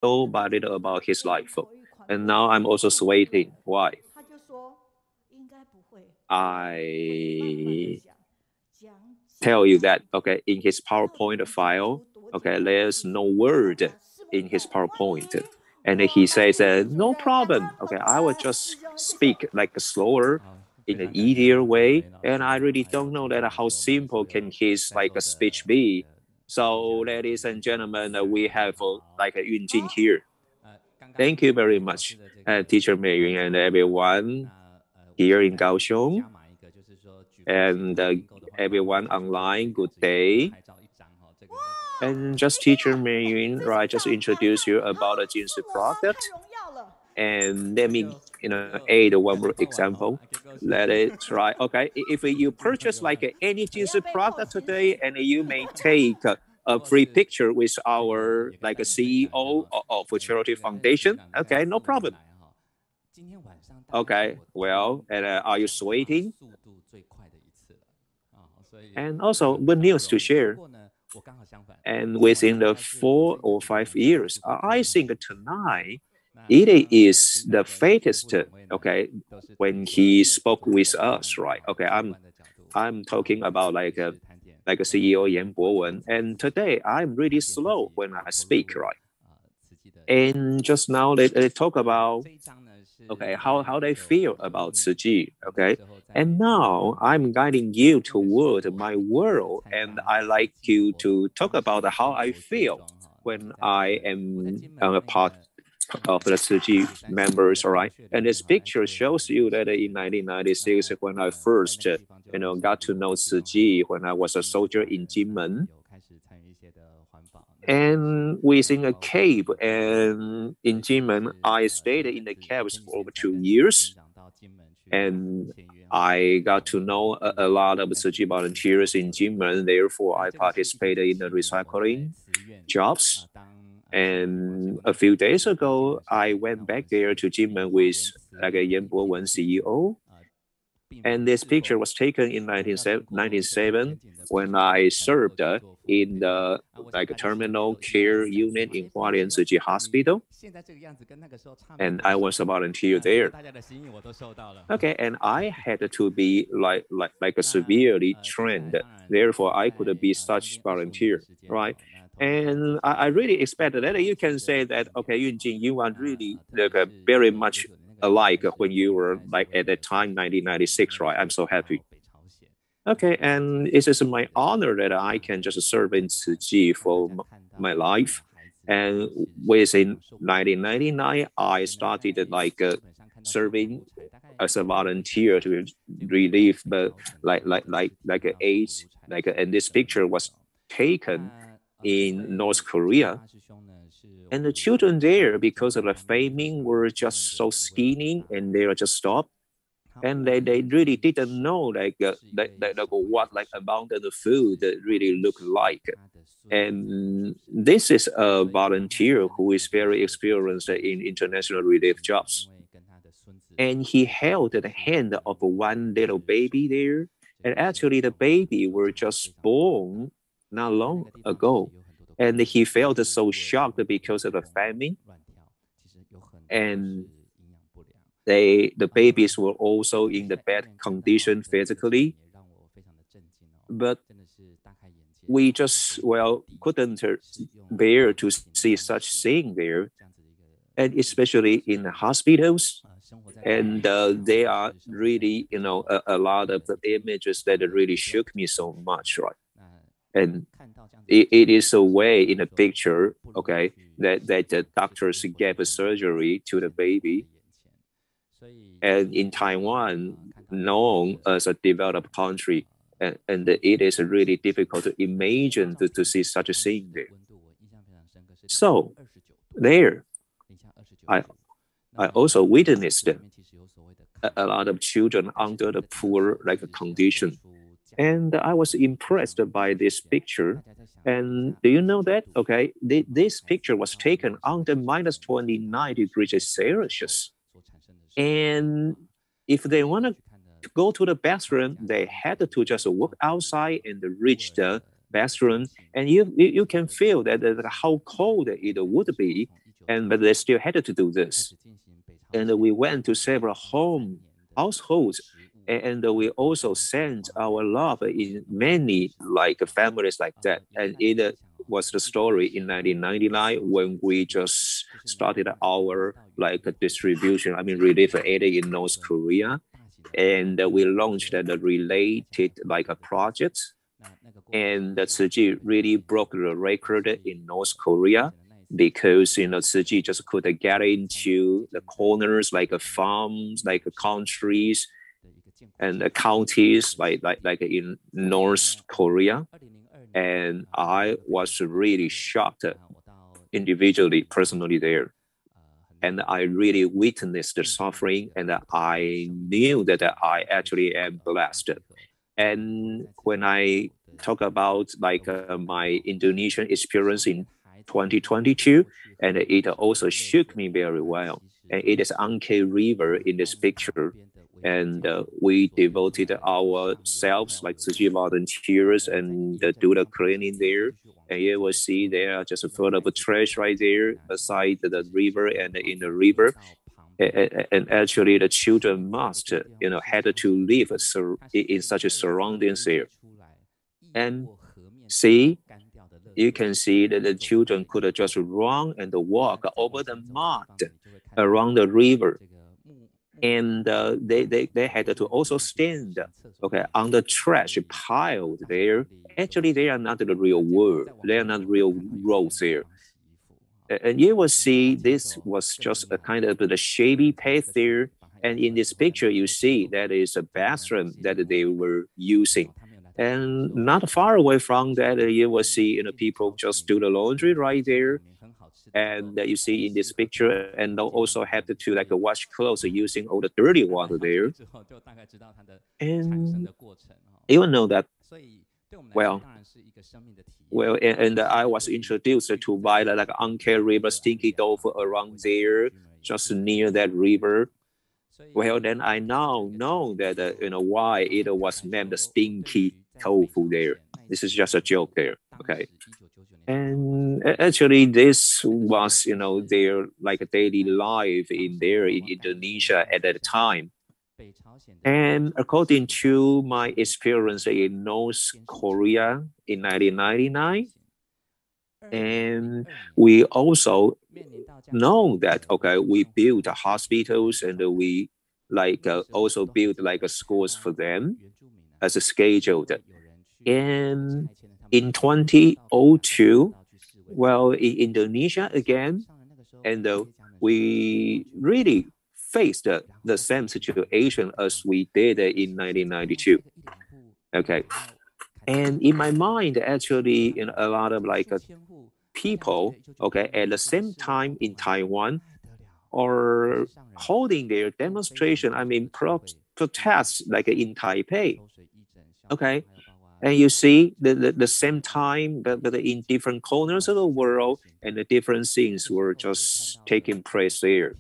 by little about his life. And now I'm also sweating. Why? I tell you that, okay, in his PowerPoint file, okay, there's no word in his PowerPoint. And he says, no problem. Okay, I will just speak like slower in an easier way. And I really don't know that how simple can his like a speech be. So, ladies and gentlemen, we have like a Yunjing here. Thank you very much, Teacher Mei and everyone here in Kaohsiung and everyone online. Good day. And just Teacher Mei right, just introduce you about the Jinsu product. And let me, add one more example. Let it try. Okay, if you purchase like any Jinsu product today, and you may take a free picture with our like a CEO of a charity foundation. Okay, no problem. Okay, well, and are you sweating? And also, good news to share. And within the 4 or 5 years, I think tonight it is the fattest. Okay, when he spoke with us, right? Okay, I'm talking about like a CEO Yan Bowen, and today I'm really slow when I speak, right? And just now they talk about okay how they feel about Tzu Chi, okay, and now I'm guiding you toward my world, and I like you to talk about how I feel when I am a part of the Tzu Chi members, all right. And this picture shows you that in 1996 when I first got to know Tzu Chi when I was a soldier in Jinmen, and within a cave. And in Jinmen, I stayed in the caves for over 2 years. And I got to know a lot of Tzu Chi volunteers in Jinmen. Therefore, I participated in the recycling jobs. And a few days ago, I went back there to Jinmen with like a Yan Bowen CEO. And this picture was taken in 1997 when I served in the like a terminal care unit in Hualien Tzu Chi Hospital. And I was a volunteer there. Okay, and I had to be like a severely trained. Therefore, I could be such volunteer, right? And I really expected that you can say that, okay, Yunjing, you are really like very much alike when you were like at that time, 1996, right? I'm so happy. Okay, and it is my honor that I can just serve in Tzu Chi for my life. And within 1999, I started like serving as a volunteer to relieve the like a AIDS and this picture was taken in North Korea. And the children there, because of the famine, were just so skinny and they were just stopped. And they really didn't know what like abundant food really looked like. And this is a volunteer who is very experienced in international relief jobs. And he held the hand of one little baby there. And actually, the baby were just born not long ago. And he felt so shocked because of the famine. And the babies were also in the bad condition physically. But we just, well, couldn't bear to see such thing there. And especially in the hospitals. And they are really, a lot of the images that really shook me so much, right? And it is a way in a picture, okay, that the doctors gave a surgery to the baby. And in Taiwan, known as a developed country, and it is really difficult to imagine to see such a thing there. So there, I also witnessed a lot of children under the poor like condition. And I was impressed by this picture. And do you know that? Okay, this picture was taken under minus 29 degrees Celsius. And if they want to go to the bathroom, they had to just walk outside and reach the bathroom. And you can feel that how cold it would be. but they still had to do this. And we went to several households, and we also sent our love in many like families like that. And it was the story in 1999 when we just started our like distribution, I mean relief aid in North Korea, and we launched the related like a project, and Tzu Chi really broke the record in North Korea because Tzu Chi just could get into the corners like farms, like countries, and counties like in North Korea. And I was really shocked individually, personally there. And I really witnessed the suffering, and I knew that I actually am blessed. And when I talk about like my Indonesian experience in 2022, and it also shook me very well. And it is Anke River in this picture. And we devoted ourselves like Tzu Chi volunteers and do the cleaning there. And you will see there are just full of trash right there beside the river and in the river. And actually the children must, had to live in such a surroundings there. And see, you can see that the children could just run and walk over the mud around the river. And they had to also stand, okay, on the trash piled there. Actually, they are not the real world. They are not real roads there. And you will see this was just a kind of the shady path there. And in this picture, you see that is a bathroom that they were using. And not far away from that, you will see people just do the laundry right there. And you see in this picture, and they'll also have to like wash clothes using all the dirty water there. And you know that, well, and I was introduced to buy like Anke River stinky tofu around there, just near that river. Well, then I now know that why it was named stinky tofu there. This is just a joke there, okay? And actually, this was, their like a daily life in there in Indonesia at that time. And according to my experience in North Korea in 1999, and we also know that, okay, we built hospitals and we like also built like schools for them as a scheduled. And in 2002, well, in Indonesia again, and we really faced the same situation as we did in 1992. Okay. And in my mind, actually, a lot of like people, okay, at the same time in Taiwan are holding their demonstration, I mean, protests like in Taipei. Okay. And you see the same time, but in different corners of the world, and the different things were just taking place there.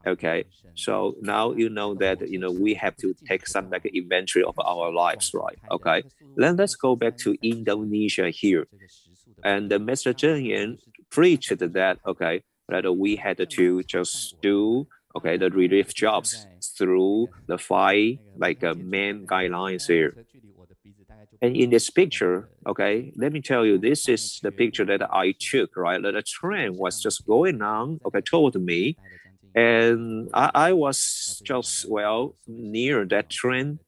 Okay, so now you know that we have to take some like inventory of our lives, right? Okay, then let's go back to Indonesia here, and Mr. Zheng Yan preached that, okay, that we had to just do, okay, the relief jobs through the five like main guidelines here. And in this picture, okay, let me tell you, this is the picture that I took, right? The train was just going on, okay, toward me. And I was just, well, near that train.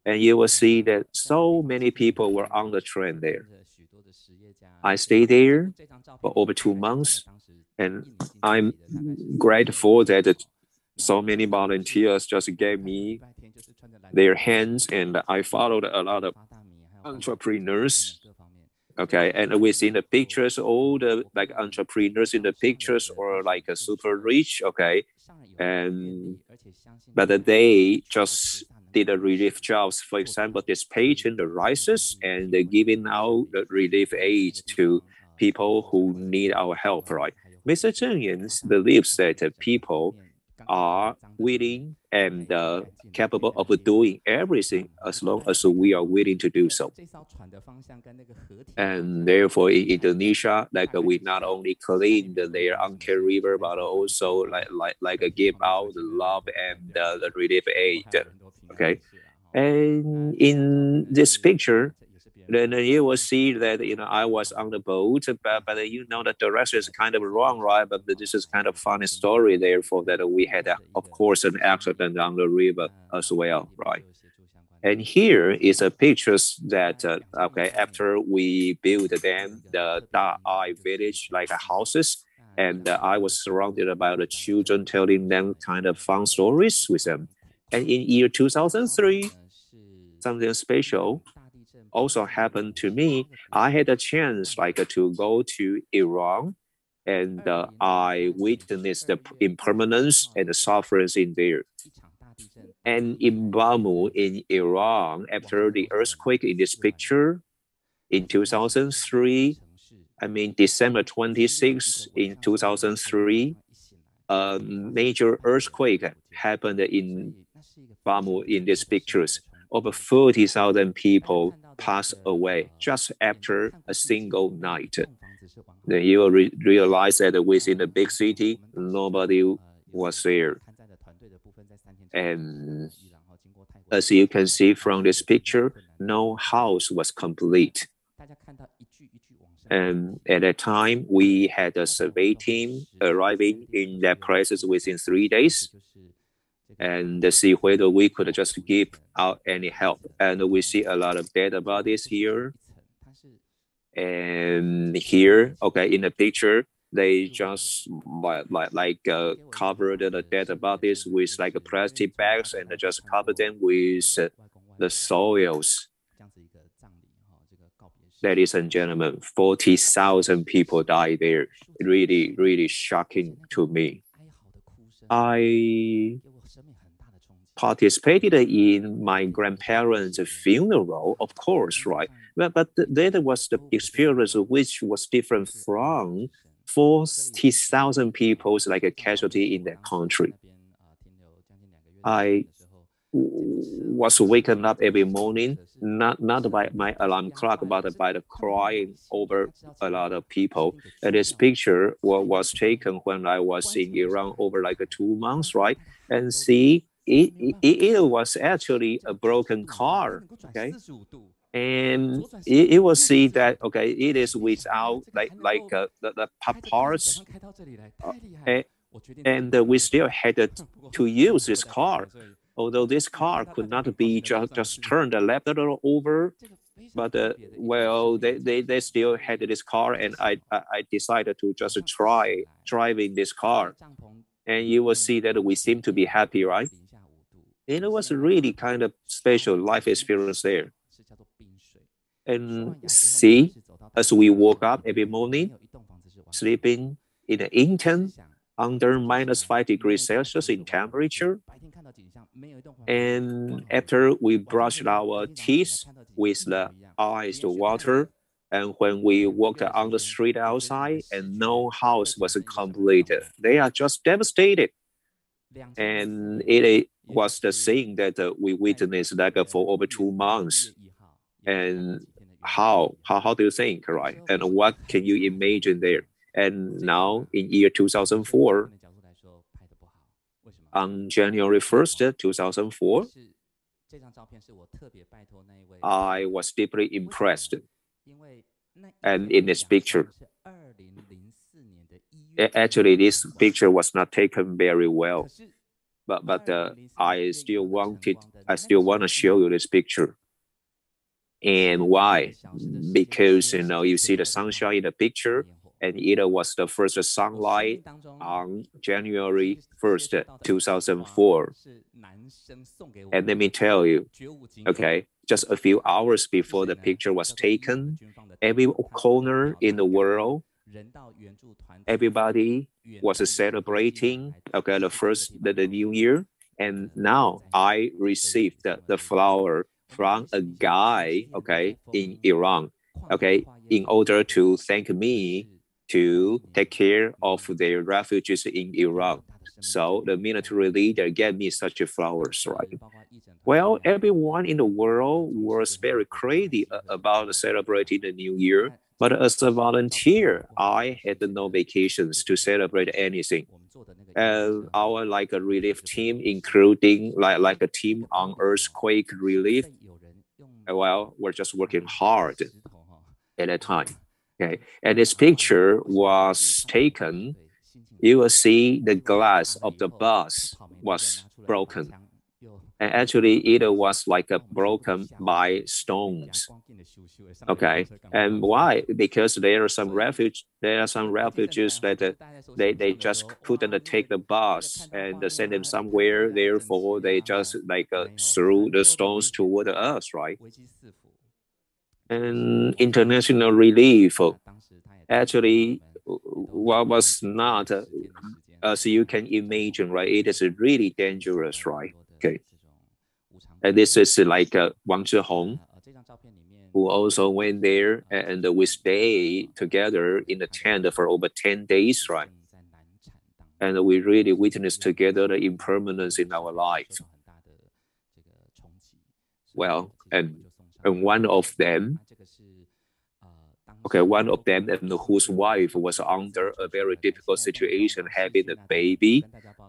And you will see that so many people were on the train there. I stayed there for over 2 months. And I'm grateful that so many volunteers just gave me their hands, and I followed a lot of entrepreneurs. Okay, and within the pictures, all the like entrepreneurs in the pictures are like a super rich. Okay, and but they just did a relief jobs. For example, dispatching the rices and giving out the relief aid to people who need our help. Right, Mr. Zheng Yan believes that people are willing and capable of doing everything as long as we are willing to do so. And therefore, in Indonesia, like we not only cleaned their Angke River, but also give out the love and the relief aid. Okay, and in this picture, then you will see that I was on the boat, but the direction is kind of wrong, right? But this is kind of funny story. Therefore, that we had, of course, an accident on the river as well, right? And here is a pictures that after we built then the Da'ai village like houses, and I was surrounded by the children telling them kind of fun stories with them. And in year 2003, something special also happened to me. I had a chance to go to Iran, and I witnessed the impermanence and the sufferings in there. And in Bamu in Iran, after the earthquake in this picture in 2003, December 26 in 2003, a major earthquake happened in Bamu in these pictures. Over 40,000 people passed away just after a single night. Then you will realize that within the big city, nobody was there. And as you can see from this picture, no house was complete. And at that time, we had a survey team arriving in their places within 3 days and see whether we could just give out any help. And we see a lot of dead bodies here. And here, in the picture, they just covered the dead bodies with plastic bags and just covered them with the soils. Ladies and gentlemen, 40,000 people died there. Really, really shocking to me. I participated in my grandparents' funeral, of course, right? But that was the experience which was different from 40,000 people a casualty in that country. I was waken up every morning, not by my alarm clock, but by the crying over a lot of people. And this picture was taken when I was in Iran over 2 months, right? And see, it was actually a broken car, okay? And it will see that it is without the parts, and we still had to use this car, although this car could not be just turned left or over, but well, they still had this car, and I decided to just try driving this car, and you will see that we seem to be happy, right? And it was a really kind of special life experience there. And see, as we woke up every morning, sleeping in the intern under -5 degrees Celsius in temperature. And after we brushed our teeth with the iced water, and when we walked on the street outside and no house was completed, they are just devastated. And it was the thing that we witnessed for over 2 months. And how do you think, right? And what can you imagine there? And now in year 2004, on January 1st, 2004, I was deeply impressed. And in this picture, actually this picture was not taken very well, but I still want to show you this picture. And why? Because you see the sunshine in the picture, and it was the first sunlight on January 1st, 2004. And let me tell you, just a few hours before the picture was taken, every corner in the world, everybody was celebrating the new year. And now I received the flower from a guy in Iran, in order to thank me to take care of their refugees in Iran. So the military leader gave me such flowers, right? Well, everyone in the world was very crazy about celebrating the New Year. But as a volunteer, I had no vacations to celebrate anything. And our like a relief team, including like a team on earthquake relief, well, we're just working hard at that time. Okay, and this picture was taken. You will see the glass of the bus was broken, and actually it was like a broken by stones. Okay, and why? Because there are some refugees that they just couldn't take the bus and send them somewhere. Therefore, they just like threw the stones toward us, right? And international relief actually what was not as you can imagine, right? It is really dangerous, right? Okay, and this is like Wang Zhihong, who also went there, and we stayed together in the tent for over 10 days, right? And we really witnessed together the impermanence in our life. Well, and one of them, okay, one of them and whose wife was under a very difficult situation, having a baby.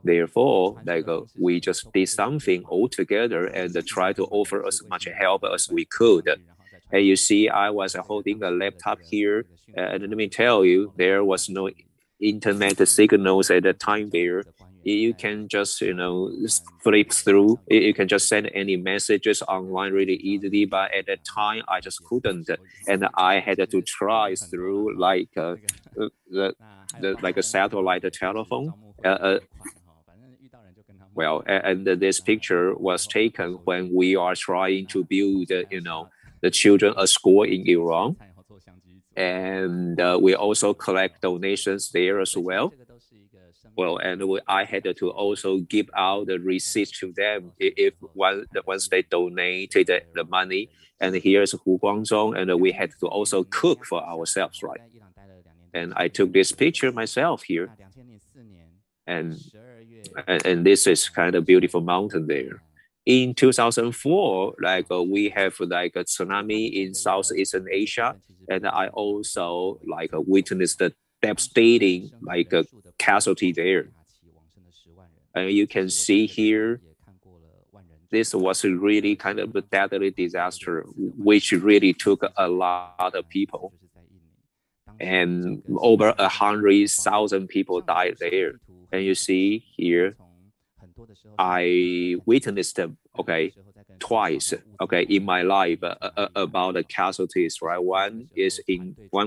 Therefore, like we just did something all together and try to offer as much help as we could. And you see, I was holding a laptop here, and let me tell you, there was no internet signals at the time there. You can just flip through. You can just send any messages online really easily. But at that time, I just couldn't, and I had to try through like like a satellite telephone. Well, and this picture was taken when we are trying to build, the children a school in Iran, and we also collect donations there as well. Well, and I had to also give out the receipts to them if once they donated the money. And here's Hu Guangzhong, and we had to also cook for ourselves, right? And I took this picture myself here, and and this is kind of beautiful mountain there. In 2004, like we have like a tsunami in Southeastern Asia, and I also like witnessed the devastating like a casualty there. And you can see here, this was really kind of a deadly disaster, which really took a lot of people, and over 100,000 people died there. And you see here, I witnessed, okay, twice, okay, in my life about the casualties, right? One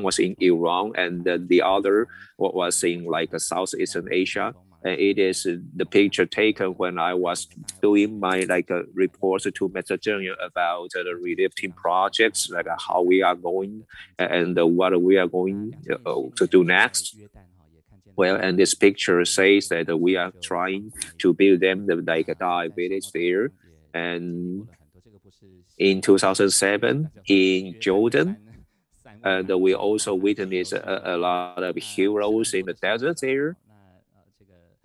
was in Iran, and the other was in like Southeastern Asia. And it is the picture taken when I was doing my like report to Mr. Zheng about the relief team projects, like how we are going and what we are going to do next. Well, and this picture says that we are trying to build them like a Dai village there. And in 2007 in Jordan, and we also witnessed a lot of heroes in the desert there.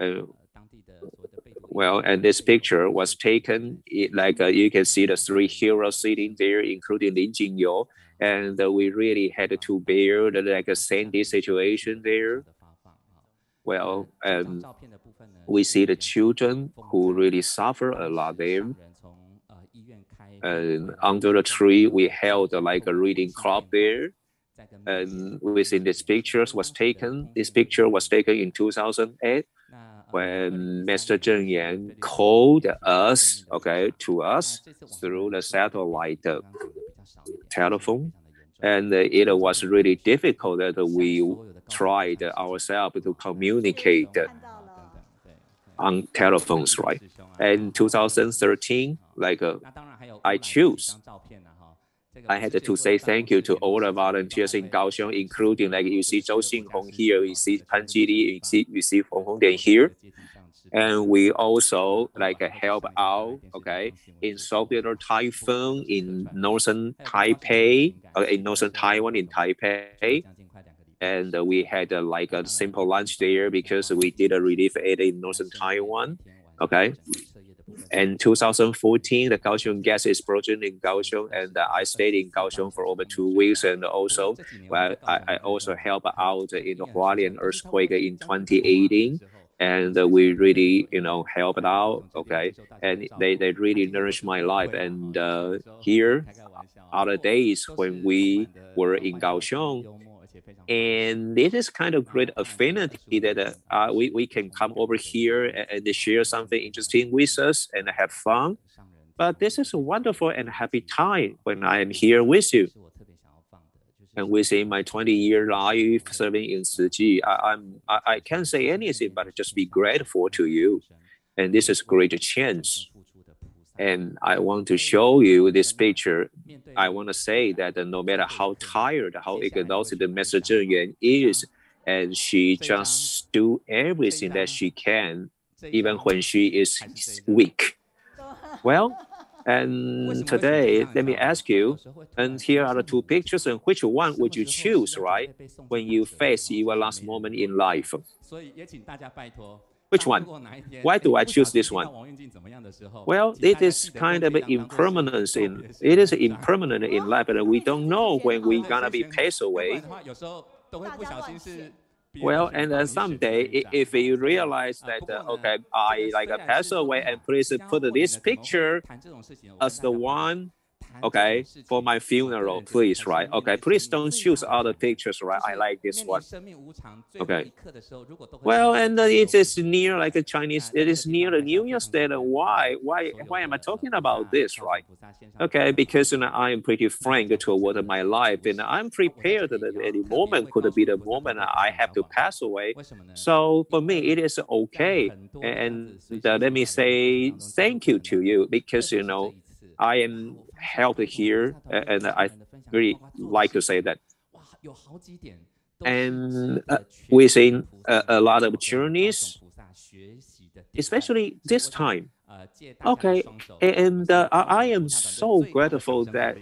Uh, well, and this picture was taken, like you can see the three heroes sitting there, including Yunjing, and we really had to bear the like a sandy situation there. Well, we see the children who really suffer a lot there. And under the tree, we held like a reading club there. And within this pictures was taken, this picture was taken in 2008 when Mr. Zheng Yan called us, okay, to us through the satellite telephone. And it was really difficult that we tried ourselves to communicate on telephones, right? And 2013, like I choose, I had to say thank you to all the volunteers in Kaohsiung, including like you see Zhou Xinhong here, you see Pan Jili, you see Feng Hongdian here. And we also like help out, okay, in Soviet typhoon in northern Taipei, in northern Taiwan in Taipei. and we had like a simple lunch there because we did a relief aid in northern Taiwan. Okay. And 2014, the Kaohsiung gas explosion in Kaohsiung, and I stayed in Kaohsiung for over 2 weeks. And also, well, I also helped out in the Hualien earthquake in 2018. And we really, helped out. Okay. And they really nourished my life. And here are the days when we were in Kaohsiung. And it is kind of great affinity that we can come over here and share something interesting with us and have fun. But this is a wonderful and happy time when I am here with you. And within my 20-year life serving in Tzu I can't say anything but just be grateful to you. And this is a great chance. And I want to show you this picture. I want to say that no matter how tired, how exhausted Mr. Zheng Yuan is, and she just do everything that she can, even when she is weak. Well, and today, let me ask you, and here are the two pictures, and which one would you choose, right, when you face your last moment in life? Which one? Why do I choose this one? Well, it is kind of impermanence it is impermanent in life, and we don't know when we're gonna be passed away. Well, and then someday, if you realize that, okay, I like pass away, and please put this picture as the one, okay, for my funeral, please, right? Okay, please don't choose other pictures, right? I like this one. Okay. Well, and it is near like a Chinese, it is near the New Year's Day. And why am I talking about this, right? Okay, because I am pretty frank toward my life, and I'm prepared that any moment could be the moment I have to pass away. So for me, it is okay. And let me say thank you to you because, I am helped here, and I really like to say that. And within a lot of journeys, especially this time. Okay, and I am so grateful that,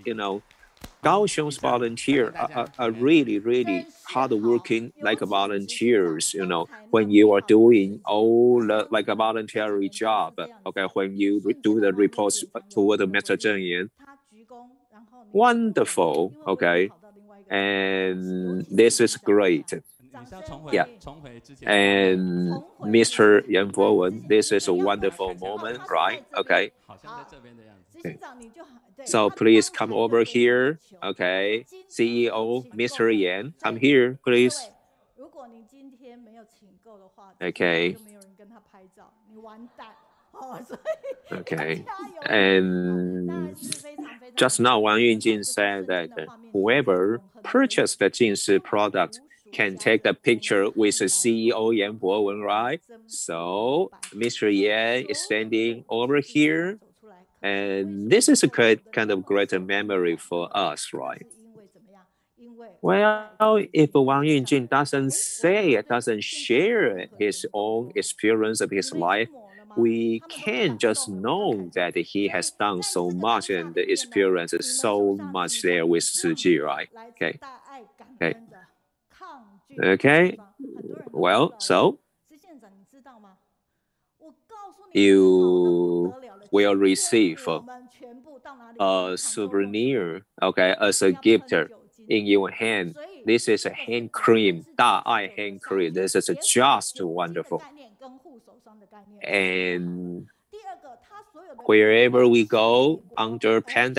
Kaohsiung's volunteers are really, really hardworking, like volunteers, when you are doing all the, like a voluntary job, okay, when you do the reports toward the Mr. Zheng Yan. Wonderful, okay, and this is great. Yeah, and Mr. Yan Bowen, this is a wonderful moment, right? Okay. Okay. So please come over here. Okay. CEO, Mr. Yan, come here, please. Okay. Okay. And just now, Wang Yunjing said that whoever purchased the Jinshi product can take the picture with the CEO Yan Bowen, right? So Mr. Yan is standing over here. And this is a kind of greater memory for us, right? Well, if Wang Yunjing doesn't share his own experience of his life, we can just know that he has done so much and experienced so much there with Tzu Chi, right? Okay. Okay. Okay. Well, so you will receive a souvenir, okay, as a gift in your hand. This is a hand cream, 大爱 hand cream. This is just wonderful. And wherever we go under pandemic,